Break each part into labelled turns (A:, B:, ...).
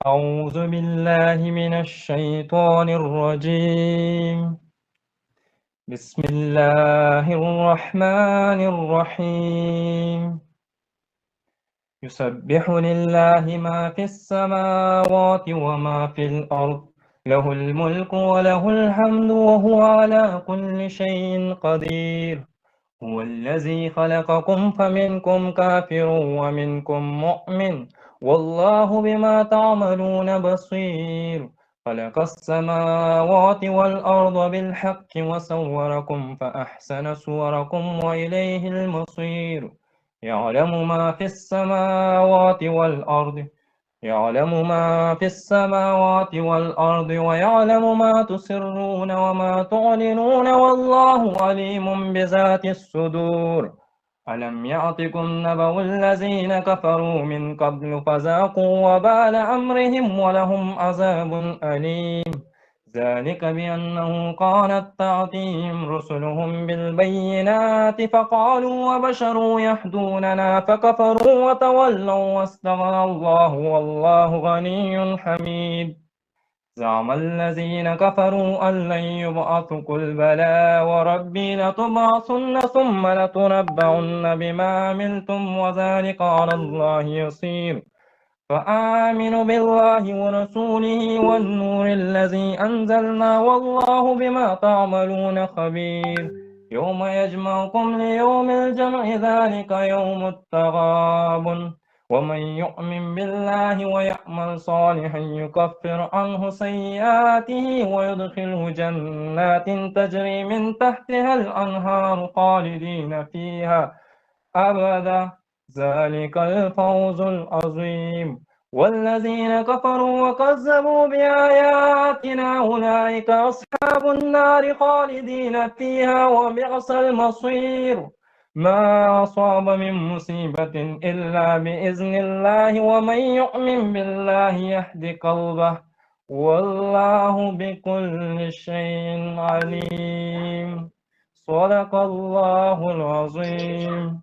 A: أعوذ بالله من الشيطان الرجيم بسم الله الرحمن الرحيم يسبح لله ما في السماوات وما في الأرض له الملك وله الحمد وهو على كل شيء قدير هو الذي خلقكم فمنكم كافر ومنكم مؤمن والله بما تعملون بصير خلق السماوات والأرض بالحق وصوركم فأحسن صوركم وإليه المصير يعلم ما في السماوات والأرض ويعلم ما تسرون وما تعلنون والله عليم بذات الصدور ألم يعتكم نبأ الذين كفروا من قبل فذاقوا وبال أمرهم ولهم عذاب أليم ذلك بأنه كانت تأتيهم رسلهم بالبينات فقالوا وبشر يهدوننا فكفروا وتولوا واستغنى الله والله غني حميد زعم الذين كفروا أن لن يبعثوا قل بلى وربي لتبعثن ثم لتنبؤن بما عملتم وذلك على الله يسير فآمنوا بالله ورسوله والنور الذي أنزلنا والله بما تعملون خبير يوم يجمعكم ليوم الجمع ذلك يوم التغابن ومن يؤمن بالله ويعمل صالحا يكفر عنه سيئاته ويدخله جنات تجري من تحتها الأنهار خالدين فيها أبدا ذلك الفوز العظيم والذين كفروا وكذبوا بآياتنا أولئك أصحاب النار خالدين فيها وبئس المصير ما أصاب من مصيبة إلا بإذن الله ومن يؤمن بالله يهد قلبه والله بكل شيء عليم صدق الله العظيم.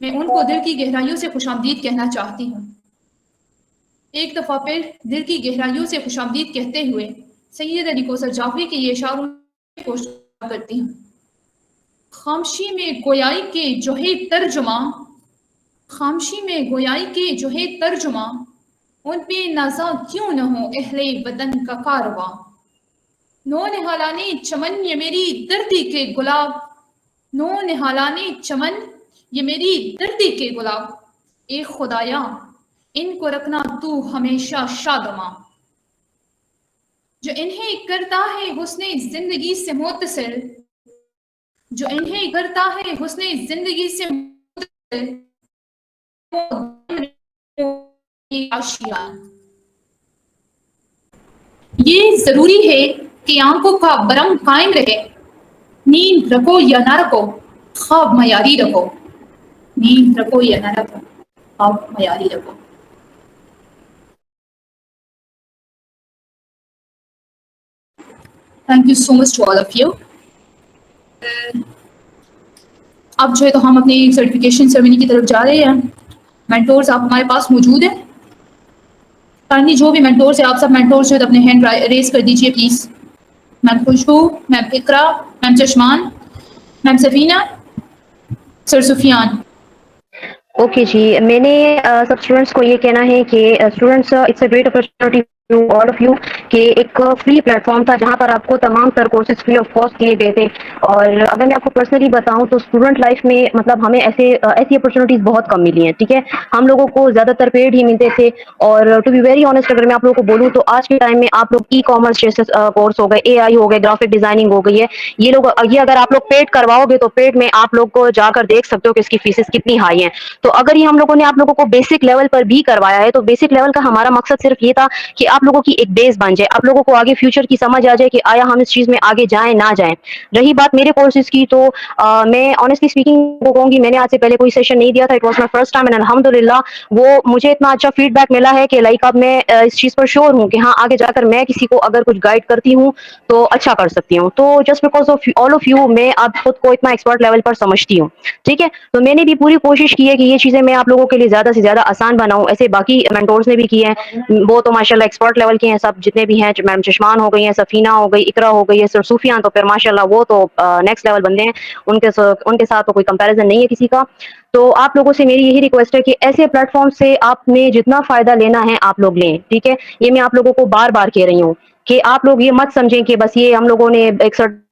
B: میں ان کو دل کی گہرائیوں سے خوش آمدید کہنا چاہتی ہوں۔ ایک دفعہ پھر دل کی گہرائیوں سے خوش آمدید کہتے ہوئے سید علی کوثر جعفری کے یہ اشعار کوشش کرتی ہوں۔ خامشی میں گویائی کے جو ہے ترجمہ، خامشی میں گویائی کے جو ہے ترجمہ، ان پہ نازاں کیوں نہ ہو اہل وطن کا کارواں۔ نو نہالانے چمن یہ میری دردی کے گلاب، نو نہالانے چمن یہ میری دردی کے گلاب، اے خدایا ان کو رکھنا تو ہمیشہ شادماں۔ جو انہیں کرتا ہے حسن زندگی سے متصل، جو انہیں کرتا ہے حسن زندگی سے متصل، آشیان۔ یہ ضروری ہے کہ آنکھوں کا برم قائم رہے، نیند رکھو یا نہ رکھو خواب معیاری رکھو، نیند رکھو یا نہ رکھو خواب معیاری رکھو۔ Thank you so much to all of you. اب جو ہے تو ہم اپنی سرٹیفکیشن سیرمنی کی طرف جا رہے ہیں۔ مینٹورز آپ ہمارے پاس موجود ہیں؟ کائنڈلی جو بھی مینٹورز ہیں آپ سب مینٹورز جو ہے اپنے ہینڈ ریز کر دیجیے پلیز۔ میم خوشبو، میم اقرا، میم چشمان، میم سفینہ، سر سفیان۔
C: اوکے جی، میں نے سب اسٹوڈنٹس کو یہ کہنا ہے کہ students it's a great opportunity all of you کہ ایک فری پلیٹ فارم تھا جہاں پر آپ کو تمام تر کورسز فری آف کاسٹ دیے گئے تھے، اور اگر میں آپ کو پرسنلی بتاؤں تو اسٹوڈنٹ لائف میں مطلب ہمیں ایسی اپرچونیٹیز بہت کم ملی ہیں، ٹھیک ہے۔ ہم لوگوں کو زیادہ تر پیڈ ہی ملتے تھے، اور ٹو بی ویری آنےسٹ اگر میں آپ لوگوں کو بولوں تو آج کے ٹائم میں آپ لوگ ای کامرس جیسے کورس ہو گئے، اے آئی ہو گئے، گرافک ڈیزائننگ ہو گئی ہے، یہ اگر آپ لوگ پیڈ کرواؤ گے تو پیڈ میں آپ لوگ کو جا کر دیکھ سکتے ہو کہ اس کی فیسز کتنی ہائی ہیں۔ تو اگر یہ ہم لوگوں نے آپ لوگوں کو بیسک لیول پر بھی کروایا ہے تو بیسک لیول کا ہمارا مقصد صرف یہ تھا کہ آپ لوگوں کی ایک بیس بن جائے، آپ لوگوں کو آگے فیوچر کی سمجھ آ جائے کہ آیا ہم اس چیز میں آگے جائیں نہ جائیں۔ رہی بات میرے کورسز کی تو میں آنےسٹلی اسپیکنگ کہوں گی، میں نے آج سے پہلے کوئی سیشن نہیں دیا تھا، it was my first time, and الحمدللہ وہ مجھے اتنا اچھا فیڈ بیک ملا ہے کہ لائک اب میں اس چیز پر شیور ہوں کہ ہاں آگے جا کر میں کسی کو اگر کچھ گائڈ کرتی ہوں تو اچھا کر سکتی ہوں۔ تو just because of all of you میں اب خود کو اتنا ایکسپرٹ لیول پر سمجھتی ہوں، ٹھیک ہے۔ تو میں نے بھی پوری کوشش کی ہے کہ یہ چیزیں میں آپ لوگوں کے لیے زیادہ سے زیادہ آسان بناؤں، ایسے باقی مینٹورز نے بھی کی ہیں، وہ تو ماشاءاللہ ایکسپرٹ لیول کے ہیں سب جتنے بھی ہیں، میم چشمان ہو گئی ہیں، سفینہ ہو گئی، اقرا ہو گئی ہے، سر صوفیان تو پھر ماشاءاللہ وہ تو نیکسٹ لیول بندے ہیں، ان کے ساتھ تو کوئی کمپیریزن نہیں ہے کسی کا۔ تو آپ لوگوں سے میری یہی ریکویسٹ ہے کہ ایسے پلیٹ فارم سے آپ نے جتنا فائدہ لینا ہے آپ لوگ لیں، ٹھیک ہے۔ یہ میں آپ لوگوں کو بار بار کہہ رہی ہوں کہ آپ لوگ یہ مت سمجھیں کہ بس یہ ہم لوگوں نے ایک سرٹیفکیٹ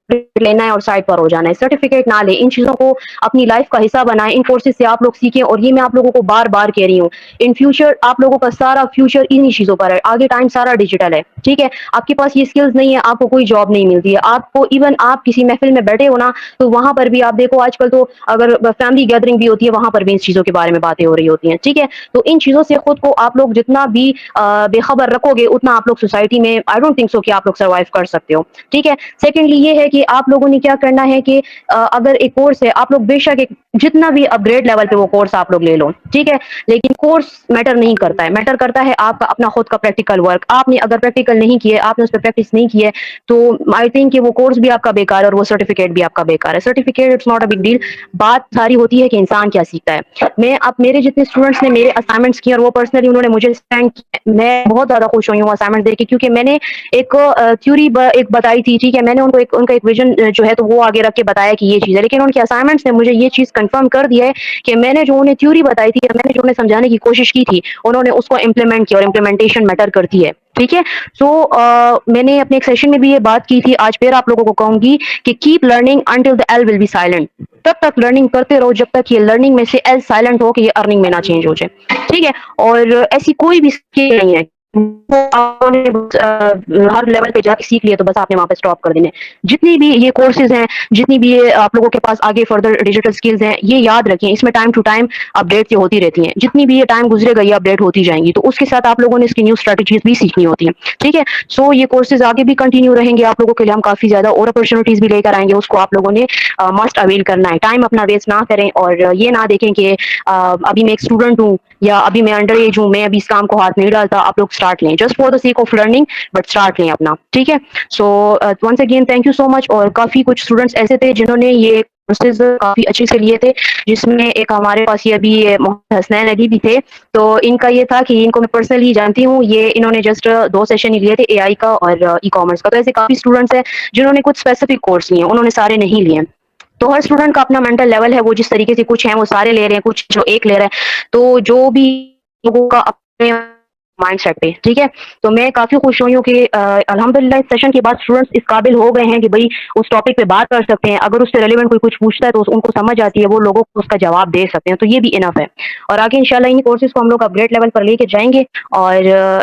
C: لینا ہے اور سائڈ پر ہو جانا ہے، سرٹیفکیٹ نہ لیں، ان چیزوں کو اپنی لائف کا حصہ بنائیں، ان کورسز سے آپ لوگ سیکھیں، اور یہ میں آپ لوگوں کو بار بار کہہ رہی ہوں ان فیوچر آپ لوگوں کا سارا فیوچر انہی چیزوں پر ہے، آگے ٹائم سارا ڈیجیٹل ہے، ٹھیک ہے۔ آپ کے پاس یہ اسکلز نہیں ہے آپ کو کوئی جاب نہیں ملتی ہے، آپ کو ایون آپ کسی محفل میں بیٹھے ہو نا تو وہاں پر بھی آپ دیکھو آج کل تو اگر فیملی گیدرنگ بھی ہوتی ہے وہاں پر بھی اس چیزوں کے بارے میں باتیں ہو رہی ہوتی ہیں، ٹھیک ہے۔ تو ان چیزوں سے خود کو آپ لوگ جتنا بھی بے خبر رکھو گے اتنا آپ لوگ سوسائٹی میں آئی ڈونٹ تھنک سو کہ آپ لوگ سروائیو کر سکتے ہو، ٹھیک ہے۔ سیکنڈلی یہ ہے کہ آپ لوگوں نے کیا کرنا ہے کہ اگر ایک کورس ہے آپ لوگ بے شک ایک جتنا بھی اپ گریڈ لیول پہ وہ کورس آپ لوگ لے لو، ٹھیک ہے، لیکن کورس میٹر نہیں کرتا ہے، میٹر کرتا ہے آپ کا اپنا خود کا پریکٹیکل ورک۔ آپ نے اگر پریکٹیکل نہیں کیے، آپ نے اس پہ پریکٹس نہیں کی ہے تو آئی تھنک کہ وہ کورس بھی آپ کا بیکار ہے اور وہ سرٹیفکیٹ بھی آپ کا بیکار ہے۔ Certificate it's not a big deal, بات ساری ہوتی ہے کہ انسان کیا سیکھتا ہے۔ میں اب میرے جتنے اسٹوڈنٹس نے میرے اسائنمنٹس کیے اور وہ پرسنلی انہوں نے مجھے تھینک، میں بہت زیادہ خوش ہوئی ہوں اسائنمنٹ دیکھ کے، کیونکہ میں نے ایک تھیوری ایک بتائی تھی، ٹھیک ہے، میں نے ان کو ان کا ایک ویژن جو ہے تو وہ آگے رکھ کے بتایا کہ یہ چیز ہے، لیکن ان کے اسائنمنٹس نے مجھے یہ چیز کنفرم کر دیا ہے کہ میں نے جو انہیں تھیوری بتائی تھی، میں نے جو انہیں سمجھانے کی کوشش کی تھی، انہوں نے اس کو امپلیمنٹ کیا، اور امپلیمنٹیشن میٹر کرتی ہے، ٹھیک ہے۔ سو میں نے اپنے ایک سیشن میں بھی یہ بات کی تھی، آج پھر آپ لوگوں کو کہوں گی کہ keep learning until the L will be silent، تب تک لرننگ کرتے رہو جب تک یہ لرننگ میں سے ایل سائلنٹ ہو کہ یہ ارننگ میں نہ چینج ہو جائے، ٹھیک ہے۔ اور ایسی کوئی بھی اسکل نہیں ہے آپ نے ہر لیول پہ جا کے سیکھ لیا تو بس آپ نے وہاں پہ اسٹاپ کر دینے۔ جتنی بھی یہ کورسز ہیں، جتنی بھی یہ آپ لوگوں کے پاس آگے فردر ڈیجیٹل اسکلز ہیں، یہ یاد رکھیں اس میں ٹائم ٹو ٹائم اپڈیٹ ہوتی رہتی ہیں، جتنی بھی یہ ٹائم گزرے گا یہ اپڈیٹ ہوتی جائیں گی، تو اس کے ساتھ آپ لوگوں نے اس کی نیو اسٹریٹجیز بھی سیکھنی ہوتی ہیں، ٹھیک ہے۔ سو یہ کورسز آگے بھی کنٹینیو رہیں گے، آپ لوگوں کے لیے ہم کافی زیادہ اور اپرچونیٹیز بھی لے کر آئیں گے، اس کو آپ لوگوں نے مسٹ اویل کرنا ہے، ٹائم اپنا ویسٹ نہ کریں، اور یہ نہ دیکھیں کہ ابھی میں ایک اسٹوڈنٹ ہوں یا ابھی میں انڈر ایج ہوں، میں ابھی اس کام کو ہاتھ نہیں ڈالتا، آپ لوگ اسٹارٹ لیں، just for the sake of learning, but start لیں اپنا، ٹھیک ہے۔ So once again thank you so much, اور کافی کچھ اسٹوڈنٹس ایسے تھے جنہوں نے یہ کورسز کافی اچھے سے لیے تھے، جس میں ایک ہمارے پاس یہ ابھی محمد حسنین علی بھی تھے. تو ان کا یہ تھا کہ ان کو میں پرسنلی جانتی ہوں، یہ انہوں نے جسٹ 2 سیشن ہی لیے تھے، اے آئی کا اور ای کامرس کا. تو ایسے کافی اسٹوڈنٹس ہیں جنہوں نے کچھ اسپیسیفک کورس لیے ہیں، انہوں نے سارے نہیں لیے. تو ہر اسٹوڈنٹ کا اپنا مینٹل لیول ہے، وہ جس طریقے سے کچھ ہیں وہ سارے لے رہے ہیں، کچھ جو ایک لے رہا ہے. تو جو بھی لوگوں کا اپنے مائنڈ سیٹ پہ، ٹھیک ہے. تو میں کافی خوش ہوئی ہوں کہ الحمدللہ اس سیشن کے بعد اسٹوڈنٹس اس قابل ہو گئے ہیں کہ بھائی اس ٹاپک پہ بات کر سکتے ہیں. اگر اس سے ریلیونٹ کوئی کچھ پوچھتا ہے تو ان کو سمجھ آتی ہے، وہ لوگوں کو اس کا جواب دے سکتے ہیں. تو یہ بھی انف ہے. اور آگے انشاءاللہ ان کورسز کو ہم لوگ اپگریڈ لیول پر لے کے جائیں گے. اور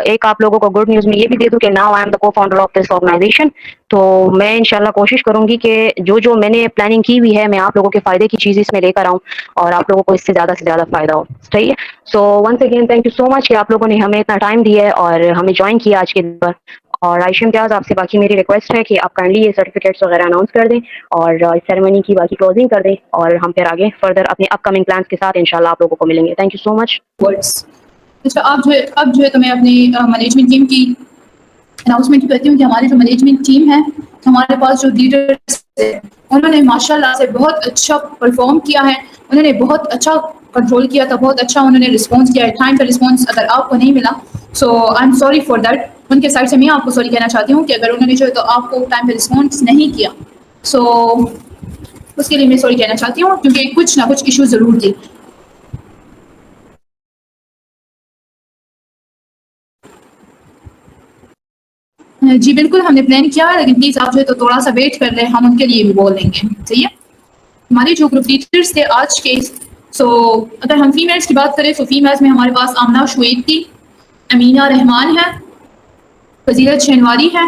C: ایک آپ لوگوں کو گڈ نیوز میں یہ بھی دے دوں کہ ناؤ آئی ایم دا کو فاؤنڈر آف دس آرگنائزیشن. تو میں انشاءاللہ کوشش کروں گی کہ جو میں نے پلاننگ کی ہوئی ہے، میں آپ لوگوں کے فائدے کی چیز اس میں لے کر آؤں اور آپ لوگوں کو اس سے زیادہ فائدہ ہو. صحیح ہے. So once again thank you so much کہ آپ لوگوں نے ہمیں اتنا ٹائم دیا ہے اور ہمیں جوائن کیا آج کے دن پر. اور عائشہ امتیاز، آپ سے باقی میری ریکویسٹ ہے کہ آپ کائنڈلی یہ سرٹیفکیٹس وغیرہ اناؤنس کر دیں اور اس سیریمنی کی باقی کلوزنگ کر دیں، اور ہم پھر آگے فردر اپنے اپ کمنگ پلانس کے ساتھ انشاءاللہ آپ لوگوں کو ملیں گے. Thank you so much.
B: Words. اچھا، اب جو ہے تو میں اپنی مینجمنٹ ٹیم کی اناؤنسمنٹ کرتی ہوں کہ ہماری جو مینجمنٹ ٹیم ہے، ہمارے پاس جو لیڈرس ہیں، انہوں نے ماشاءاللہ سے بہت اچھا پرفارم کیا ہے. انہوں نے بہت اچھا کنٹرول کیا تھا، بہت اچھا انہوں نے رسپانس کیا ہے. ٹائم پہ رسپانس اگر آپ کو نہیں ملا so I'm sorry for that. ان کے سائڈ سے میں آپ کو سوری کہنا چاہتی ہوں کہ اگر انہوں نے جو ہے تو آپ کو ٹائم پہ رسپانس نہیں کیا، سو اس کے لیے میں سوری کہنا چاہتی ہوں، کیونکہ کچھ نہ کچھ ایشو ضرور تھی. جی بالکل، ہم نے پلان کیا ہے، لیکن پلیز آپ جو ہے تو تھوڑا سا ویٹ کر رہے ہیں، ہم ان کے لیے بھی بول دیں گے. صحیح ہے. ہمارے جو گروپ ٹیچرس تھے آج کے، سو اگر ہم فیمیلس کی بات کریں تو فیمیلس میں ہمارے پاس آمنہ شعیب تھی، امینہ رحمان ہے، فضیلت شینواری ہے،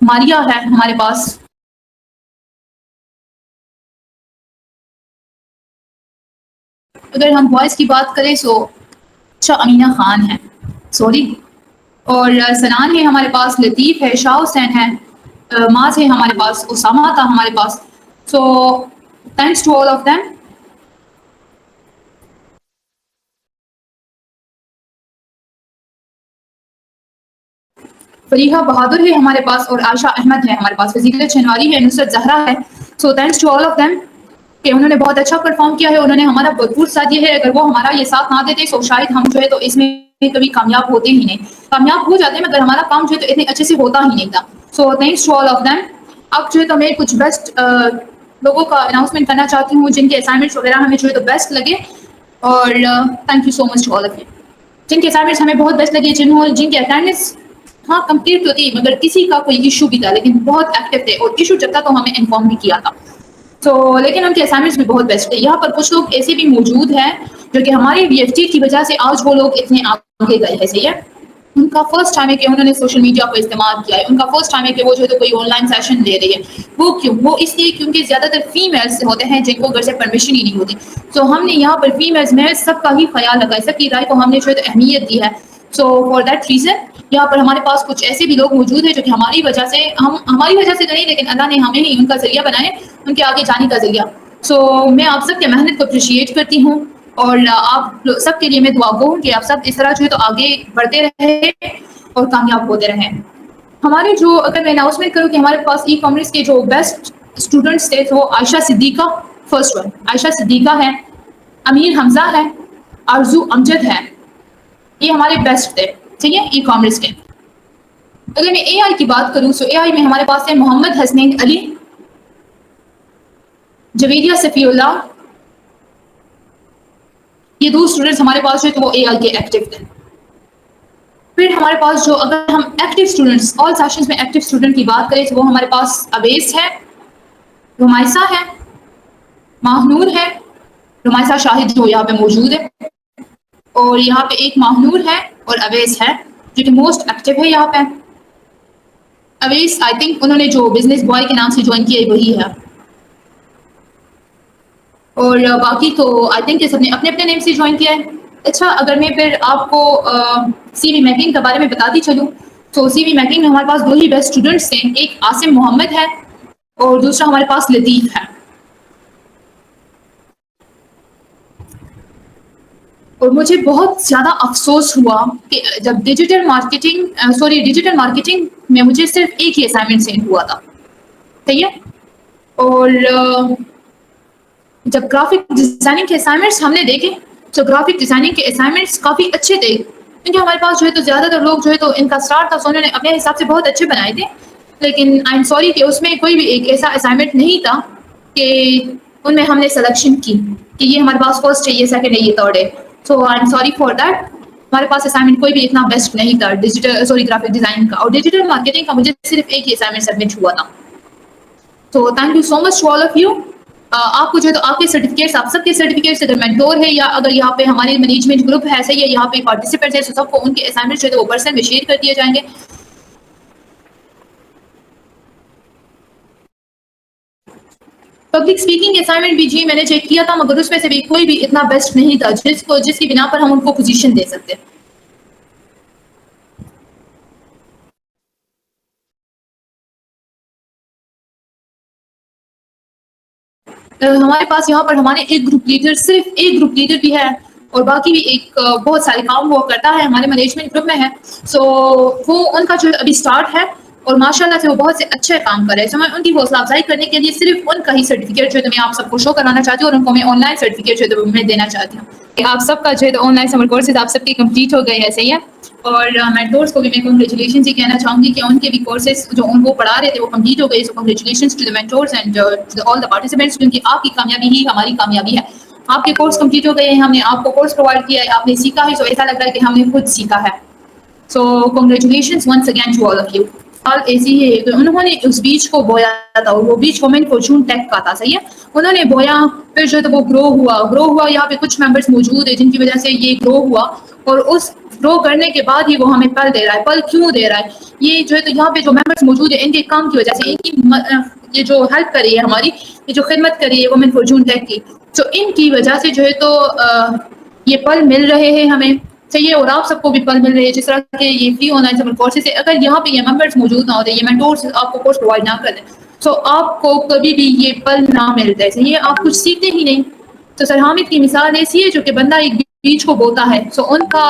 B: ماریا ہے ہمارے پاس. اگر ہم بوائز کی بات کریں سو اچھا امینہ خان ہے، سوری. اور سنان ہے ہمارے پاس، لطیف ہے، شاہ حسین ہے، ماز ہے ہمارے پاس، اسامہ تھا ہمارے پاس. So thanks to all of them. Fariha Bahadur ہے ہمارے پاس، اور عائشہ احمد ہے ہمارے پاس، فضیلت شینواری ہے، نصرت زہرا ہے. So thanks to all of them کہ انہوں نے بہت اچھا پرفارم کیا ہے. انہوں نے ہمارا بھرپور ساتھ دیا ہے. اگر وہ ہمارا یہ ساتھ نہ دیتے تو شاید ہم جو ہے تو اس میں کبھی کامیاب ہوتے ہی نہیں. کامیاب ہو جاتے مگر ہمارا کام جو ہے تو اتنے اچھے سے ہوتا ہی نہیں تھا. So thanks to all of them. اب جو ہے تو میں کچھ بیسٹ لوگوں کا اناؤنسمنٹ کرنا چاہتی ہوں جن کے اسائنمنٹس وغیرہ ہمیں جو ہے تو بیسٹ لگے. اور thank you so much to all of you. جن کے اسائنمنٹس ہمیں بہت بیسٹ لگے، جن کے اٹینڈنس ہاں کمپلیٹ تو تھی مگر کسی کا کوئی ایشو بھی تھا، لیکن بہت ایکٹیو تھے اور ایشو جب تھا تو ہمیں انفارم بھی کیا تھا. تو لیکن ان کے اسائنمنٹس بھی بہت بیسٹ تھے. یہاں پر کچھ لوگ ایسے بھی موجود ہیں جو کہ ہمارے بی ایف ٹی کی وجہ سے آج وہ لوگ اتنے آگے گئے ہیں. صحیح ہے. ان کا فرسٹ ٹائم ہے کہ انہوں نے سوشل میڈیا کو استعمال کیا ہے. ان کا فرسٹ ٹائم ہے کہ وہ جو ہے تو کوئی آن لائن سیشن لے رہی ہے. وہ کیوں؟ وہ اس لیے کیونکہ زیادہ تر فیمیلس ہوتے ہیں جن کو گھر سے پرمیشن ہی نہیں ہوتی. سو ہم نے یہاں پر فیمیلس میں سب کا ہی خیال رکھا ہے، سب کی رائے کو ہم نے جو ہے تو اہمیت دی ہے. سو فار دیٹ ریزن یہاں پر ہمارے پاس کچھ ایسے بھی لوگ موجود ہیں جو کہ ہماری وجہ سے تو نہیں لیکن اللہ نے ہمیں ہی ان کا ذریعہ بنائے، ان کے آگے جانے کا ذریعہ. سو میں آپ سب کے محنت کو اپریشیٹ کرتی ہوں اور آپ سب کے لیے میں دعا گو ہوں کہ آپ سب اس طرح جو ہے تو آگے بڑھتے رہے اور کامیاب ہوتے رہیں. ہمارے جو اگر میں اناؤنسمنٹ کروں کہ ہمارے پاس ای کامرس کے جو بیسٹ اسٹوڈنٹس تھے وہ عائشہ صدیقہ فرسٹ ون، عائشہ صدیقہ ہے، امیر حمزہ ہے، آرزو امجد ہے. یہ ہمارے بیسٹ تھے. ٹھیک ہے. ای کامرس کے. اگر میں اے آئی کی بات کروں تو اے آئی میں ہمارے پاس ہے محمد حسنین علی، جویدیہ صفی اللہ. یہ دو اسٹوڈنٹس ہمارے پاس جو ہے تو وہ اے آئی کے ایکٹیو تھے. پھر ہمارے پاس جو اگر ہم ایکٹیو اسٹوڈنٹس آل سیشنز میں ایکٹیو اسٹوڈنٹ کی بات کریں تو وہ ہمارے پاس اویس ہے، رمائسہ ہے، ماہنور ہے، رمائسہ شاہد جو یہاں پہ موجود ہے، اور یہاں پہ ایک ماہنور ہے اور اویس ہے جو کہ موسٹ ایکٹیو ہے یہاں پہ. اویس آئی تھنک انہوں نے جو بزنس بوائے کے نام سے جوائن کیا ہے وہی ہے، اور باقی تو آئی تھنک سب نے اپنے اپنے نیم سے جوائن کیا ہے. اچھا، اگر میں پھر آپ کو سی وی میکنگ کے بارے میں بتاتی چلوں تو سی وی میکنگ میں ہمارے پاس دو ہی بیسٹ اسٹوڈنٹس ہیں، ایک عاصم محمد ہے اور دوسرا ہمارے پاس لطیف ہے. اور مجھے بہت زیادہ افسوس ہوا کہ جب ڈیجیٹل مارکیٹنگ میں مجھے صرف ایک ہی اسائنمنٹ سینڈ ہوا تھا. صحیح ہے. اور جب گرافک ڈیزائننگ کے اسائنمنٹس ہم نے دیکھے تو گرافک ڈیزائننگ کے اسائنمنٹس کافی اچھے تھے, کیونکہ ہمارے پاس جو ہے تو زیادہ تر لوگ جو ہے تو ان کا اسٹارٹ تھا, سو انہوں نے اپنے حساب سے بہت اچھے بنائے تھے, لیکن آئی ایم سوری کہ اس میں کوئی بھی ایک ایسا اسائنمنٹ نہیں تھا کہ ان میں ہم نے سلیکشن کی کہ یہ ہمارے پاس فرسٹ ہے, یہ سیکنڈ ہے, یہ تھرڈ ہے. So I'm sorry for that. ہمارے پاس اسائنمنٹ کوئی بھی اتنا بیسٹ نہیں تھا گرافک ڈیزائن کا, اور ڈیجیٹل مارکیٹنگ کا مجھے صرف ایک ہی اسائنمنٹ سبمٹ ہوا تھا. تو thank you so much to all of you. آپ کو جو ہے تو آپ کے سرٹیفکیٹس, آپ سب کے سرٹیفکیٹس اگر مینٹور ہے یا اگر یہاں پہ ہمارے مینجمنٹ گروپ ہے ایسے ہی ہے, یہاں پہ پارٹیسپینٹس ہیں, سب کو ان کے اسائنمنٹ جو ہے وہ پرسن میں شیئر کر دیے جائیں گے. پبلک اسپیکنگ اسائنمنٹ بھی جی میں نے چیک کیا تھا, مگر اس میں سے بھی کوئی بھی اتنا بیسٹ نہیں تھا جس کی بنا پر ہم ان کو پوزیشن دے سکتے. ہمارے پاس یہاں پر ہمارے ایک گروپ لیڈر, صرف ایک گروپ لیڈر بھی ہے, اور باقی بھی ایک بہت سارے کام وہ کرتا ہے ہمارے مینجمنٹ گروپ میں ہے. سو وہ ان کا جو ابھی اسٹارٹ ہے اور ماشاء اللہ سے وہ بہت سے اچھے کام کر رہے ہیں. سو میں ان کی حوصلہ افزائی کرنے کے لیے صرف ان کا ہی سرٹیفکیٹ جو ہے میں آپ سب کو شو کرانا چاہتی ہوں, اور ان کو میں آن لائن سرٹیفکیٹ جو ہے میں دینا چاہتی ہوں کہ آپ سب کا جو ہے آن لائن سمر کورسز آپ سب کی کمپلیٹ ہو گئے ہیں. صحیح ہے. اور مینٹورس کو بھی میں کنگریچولیشنز ہی کہنا چاہوں گی کہ ان کے بھی کورسز جو ان کو پڑھا رہے تھے وہ کمپلیٹ ہو گئے. So congratulations to the mentors and all the participants, کیونکہ آپ کی کامیابی ہی ہماری کامیابی ہے. آپ کے کورس کمپلیٹ ہو گئے ہیں, ہم نے آپ کو کورس پرووائڈ کیا ہے, آپ نے سیکھا ہے, سو ایسا لگ رہا ہے کہ ہم نے خود سیکھا ہے. So congratulations once again to all of you. اور ایسی ہے کہ انہوں نے اس بیچ کو بویا تھا, اور وہ بیچ وومن فارچون ٹیک کا تھا. صحیح ہے. انہوں نے بویا, پھر جو ہے وہ گرو ہوا. یہاں پہ کچھ ممبرس موجود ہیں جن کی وجہ سے یہ گرو ہوا, اور اس گرو کرنے کے بعد ہی وہ ہمیں پل دے رہا ہے. پل کیوں دے رہا ہے؟ یہ جو ہے تو یہاں پہ جو ممبرس موجود ہیں ان کے کام کی وجہ سے, ان کی یہ جو ہیلپ کری ہے ہماری, یہ جو خدمت کری ہے وومن فارچون ٹیک کی, تو ان کی وجہ سے جو ہے تو یہ پل مل رہے ہیں ہمیں. صحیح ہے. اور آپ سب کو بھی پل مل رہے ہیں جس طرح کہ یہ free online summer courses ہے. اگر یہاں پہ یہ ممبرس موجود نہ ہوتے, یہ مینٹورس آپ کو کورس پرووائڈ نہ کریں, تو آپ کو کبھی بھی یہ پل نہ ملتا ہے. صحیح ہے. آپ کچھ سیکھتے ہی نہیں. تو سر حامد کی مثال ایسی ہے جو کہ بندہ ایک بیچ کو بوتا ہے. سو ان کا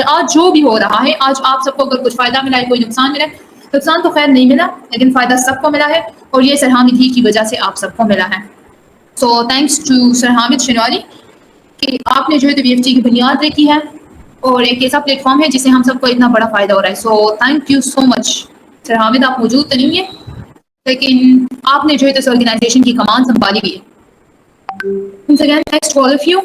B: آج جو بھی ہو رہا ہے, آج آپ سب کو اگر کچھ فائدہ ملا ہے, کوئی نقصان ملا ہے, نقصان تو خیر نہیں ملا, لیکن فائدہ سب کو ملا ہے, اور یہ سر حامد ہی کی وجہ سے آپ سب کو ملا ہے. سو تھینکس ٹو سر حامد شنواری کہ آپ نے جو ہے تو BFT کی بنیاد رکھی ہے, اور ایک ایسا پلیٹ فارم ہے جس سے ہم سب کو اتنا بڑا فائدہ ہو رہا ہے. سو تھینک یو سو مچ. سر حامد آپ موجود تو نہیں ہیں, لیکن آپ نے جو ہے تو اس آرگنائزیشن کی کمان سنبھالی ہوئی ہے. Next all of you.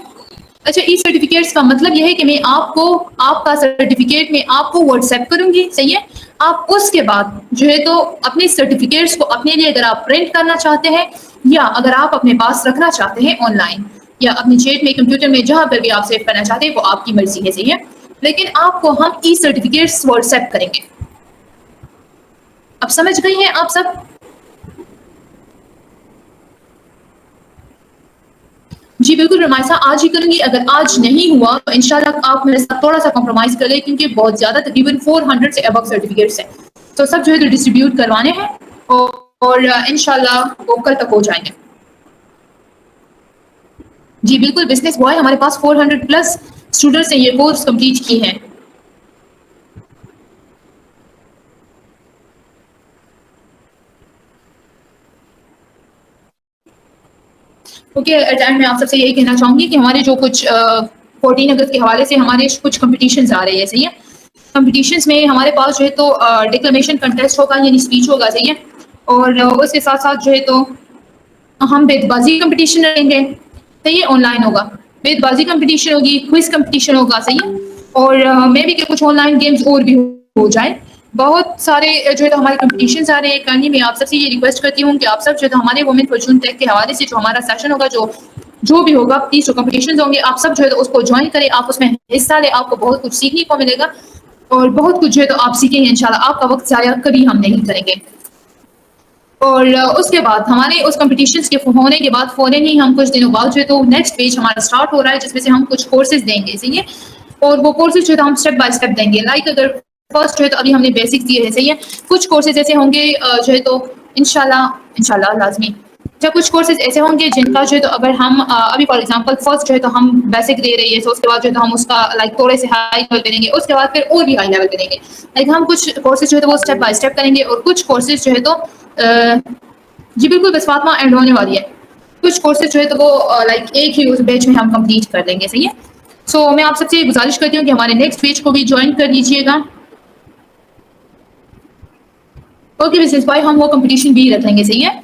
B: اچھا, ای سرٹیفکیٹس کا مطلب یہ ہے کہ میں آپ کو آپ کا سرٹیفکیٹ میں آپ کو واٹس ایپ کروں گی. صحیح ہے. آپ اس کے بعد جو ہے تو اپنے سرٹیفکیٹس کو اپنے لیے اگر آپ پرنٹ کرنا چاہتے ہیں, یا اگر آپ اپنے پاس رکھنا چاہتے ہیں آن لائن, یا اپنی چیٹ میں, کمپیوٹر میں, جہاں پر بھی آپ سیو کرنا چاہتے ہیں, وہ آپ کی مرضی ہے. صحیح ہے. لیکن آپ کو ہم ای سرٹیفکیٹس واٹس ایپ کریں گے. اب سمجھ گئی ہیں آپ سب؟ جی بالکل رمائسا, آج ہی کروں گی. اگر آج نہیں ہوا تو انشاءاللہ آپ میرے ساتھ تھوڑا سا کمپرومائز کر لیں, کیونکہ بہت زیادہ تقریباً 400 سے ابو سرٹیفکیٹس ہیں, تو سب جو ہے تو ڈسٹریبیوٹ کروانے ہیں, اور انشاءاللہ وہ کل تک ہو جائیں گے. جی بالکل, بزنس بوائے ہمارے پاس 400 پلس اسٹوڈنٹس نے یہ کورس کمپلیٹ کی ہیں. اوکے, ایٹ اینڈ میں آپ سب سے یہی کہنا چاہوں گی کہ ہمارے جو کچھ 14 اگست کے حوالے سے ہمارے کچھ کمپٹیشنز آ رہے ہیں. صحیح ہے. کمپٹیشنز میں ہمارے پاس جو ہے تو ڈکلیمیشن کنٹیسٹ ہوگا, یعنی اسپیچ ہوگا. صحیح ہے. اور اس کے ساتھ ساتھ جو ہے تو ہم بیت بازی کمپٹیشن رہیں گے. صحیح ہے. آن لائن ہوگا. بیت بازی کمپٹیشن ہوگی, کوئز کمپٹیشن ہوگا. صحیح ہے. اور مے بی کہ کچھ آن لائن گیمز اور بھی ہو جائیں. بہت سارے جو ہے تو ہمارے کمپٹیشنز آ رہے ہیں. کرنی میں آپ سب سے یہ ریکویسٹ کرتی ہوں کہ آپ سب جو ہے تو ہمارے وومن فارچون ٹیک کے حوالے سے جو ہمارا سیشن ہوگا, جو بھی ہوگا, 30 جو کمپٹیشنز ہوں گے, آپ سب جو ہے تو اس کو جوائن کریں, آپ اس میں حصہ لیں. آپ کو بہت کچھ سیکھنے کو ملے گا, اور بہت کچھ جو ہے تو آپ سیکھیں گے انشاءاللہ. آپ کا وقت ضائع کبھی ہم نہیں کریں گے. اور اس کے بعد ہمارے اس کمپٹیشنز کے ہونے کے بعد فوراً ہی ہم کچھ دنوں بعد جو ہے تو نیکسٹ پیج ہمارا اسٹارٹ ہو رہا ہے, جس میں سے ہم کچھ کورسز دیں گے. صحیح ہے. اور وہ کورسز جو ہے تو ہم اسٹیپ بائی اسٹیپ دیں گے. لائک اگر فرسٹ جو ہے تو ابھی ہم نے بیسکس دیے ہیں. صحیح ہے. کچھ کورسز ایسے ہوں گے جو ہے تو انشاءاللہ لازمی, جب کچھ کورسز ایسے ہوں گے جن کا جو ہے تو اگر ہم ابھی فار ایگزامپل فرسٹ جو ہے تو ہم بیسک دے رہے ہیں, تو اس کے بعد جو ہے تو ہم اس کا لائک تھوڑے سے ہائی لیول کریں گے, اس کے بعد پھر اور بھی ہائی لیول کریں گے. لائک ہم کچھ کورسز جو ہے تو وہ اسٹیپ بائی اسٹیپ کریں گے, اور کچھ کورسز جو ہے تو جی بالکل، بس فاطمہ اینڈ ہونے والی ہے. کچھ کورسز جو ہے تو وہ لائک ایک ہی اس بیچ میں ہم کمپلیٹ کر دیں گے. صحیح ہے. سو میں آپ سب سے گزارش کرتی ہوں کہ ہمارے نیکسٹ بیچ کو بھی جوائن کر لیجیے گا. اوکے مسز بھائی، ہم وہ کمپٹیشن بھی رکھیں گے. صحیح ہے.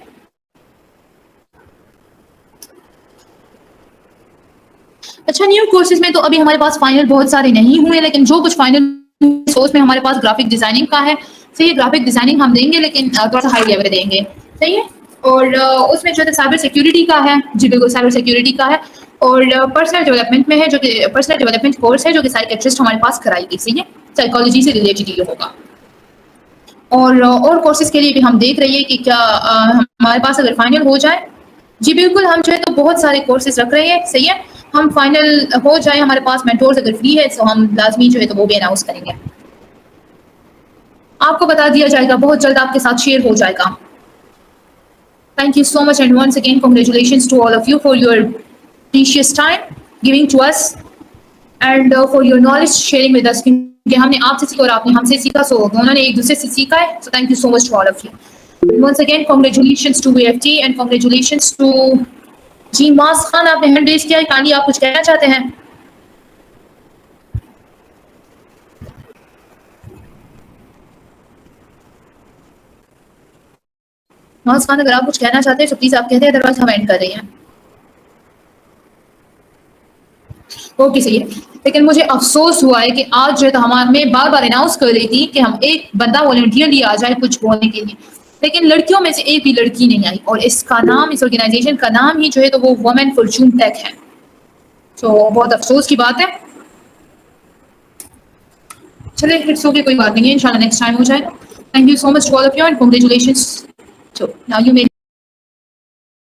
B: اچھا، نیو کورسز میں تو ابھی ہمارے پاس فائنل بہت سارے نہیں ہوئے، لیکن جو کچھ فائنل سورس میں ہمارے پاس گرافک ڈیزائننگ کا ہے. صحیح ہے. گرافک ڈیزائننگ ہم دیں گے لیکن تھوڑا سا ہائی لیول دیں گے. صحیح ہے. اور اس میں جو ہے سائبر سیکیورٹی کا ہے. جی بالکل، سائبر سیکیورٹی کا ہے. اور پرسنل ڈیولپمنٹ میں ہے، جو کہ پرسنل ڈیولپمنٹ کورس ہے جو کہ سائیکیٹرسٹ ہمارے پاس کرائے گی. صحیح ہے. سائیکالوجی سے ریلیٹڈ یہ ہوگا. اور کورسز کے لیے بھی ہم دیکھ رہی ہے کہ کیا ہمارے پاس اگر فائنل ہو جائے. جی بالکل، ہم جو ہے تو بہت سارے کورسز رکھ رہے ہیں. صحیح ہے. ہم فائنل ہو جائے ہمارے پاس مینٹورز اگر فری ہے تو ہم لازمی جو ہے تو وہ بھی اناؤنس کریں گے. آپ کو بتا دیا جائے گا، بہت جلد آپ کے ساتھ شیئر ہو جائے گا. Thank you so much and once again congratulations to all of you for your precious time giving to us and for your knowledge sharing with us. کہ ہم نے آپ سے سیکھا اور آپ نے ہم سے سیکھا، سو دونوں نے ایک دوسرے سے سیکھا ہے. So thank you so much to all of you. Once again congratulations to VFT and congratulations to جی ماس خان. آپ نے ہینڈ ریز کیا ہے، کہانی آپ کچھ کہنا چاہتے ہیں؟ ماس خان، اگر آپ کچھ کہنا چاہتے ہیں تو پلیز آپ کہتے ہیں، ادروائز ہم اینڈ کر رہے ہیں. اوکے صحیح ہے. لیکن مجھے افسوس ہوا ہے کہ آج جو ہے تو ہمیں بار بار اناؤنس کر رہی تھی کہ ہم ایک بندہ والنٹیئرلی آ جائے کچھ بولنے کے لیے، لیکن لڑکیوں میں سے ایک بھی لڑکی نہیں آئی. اور اس کا نام، اس آرگنائزیشن کا نام ہی جو ہے تو وہ وومن فارچون ٹیک ہے. تو بہت افسوس کی بات ہے. چلے اٹس اوکے، کوئی بات نہیں ہے، انشاءاللہ نیکسٹ ٹائم ہو جائے. Thank you so much to all of you and congratulations. So now you may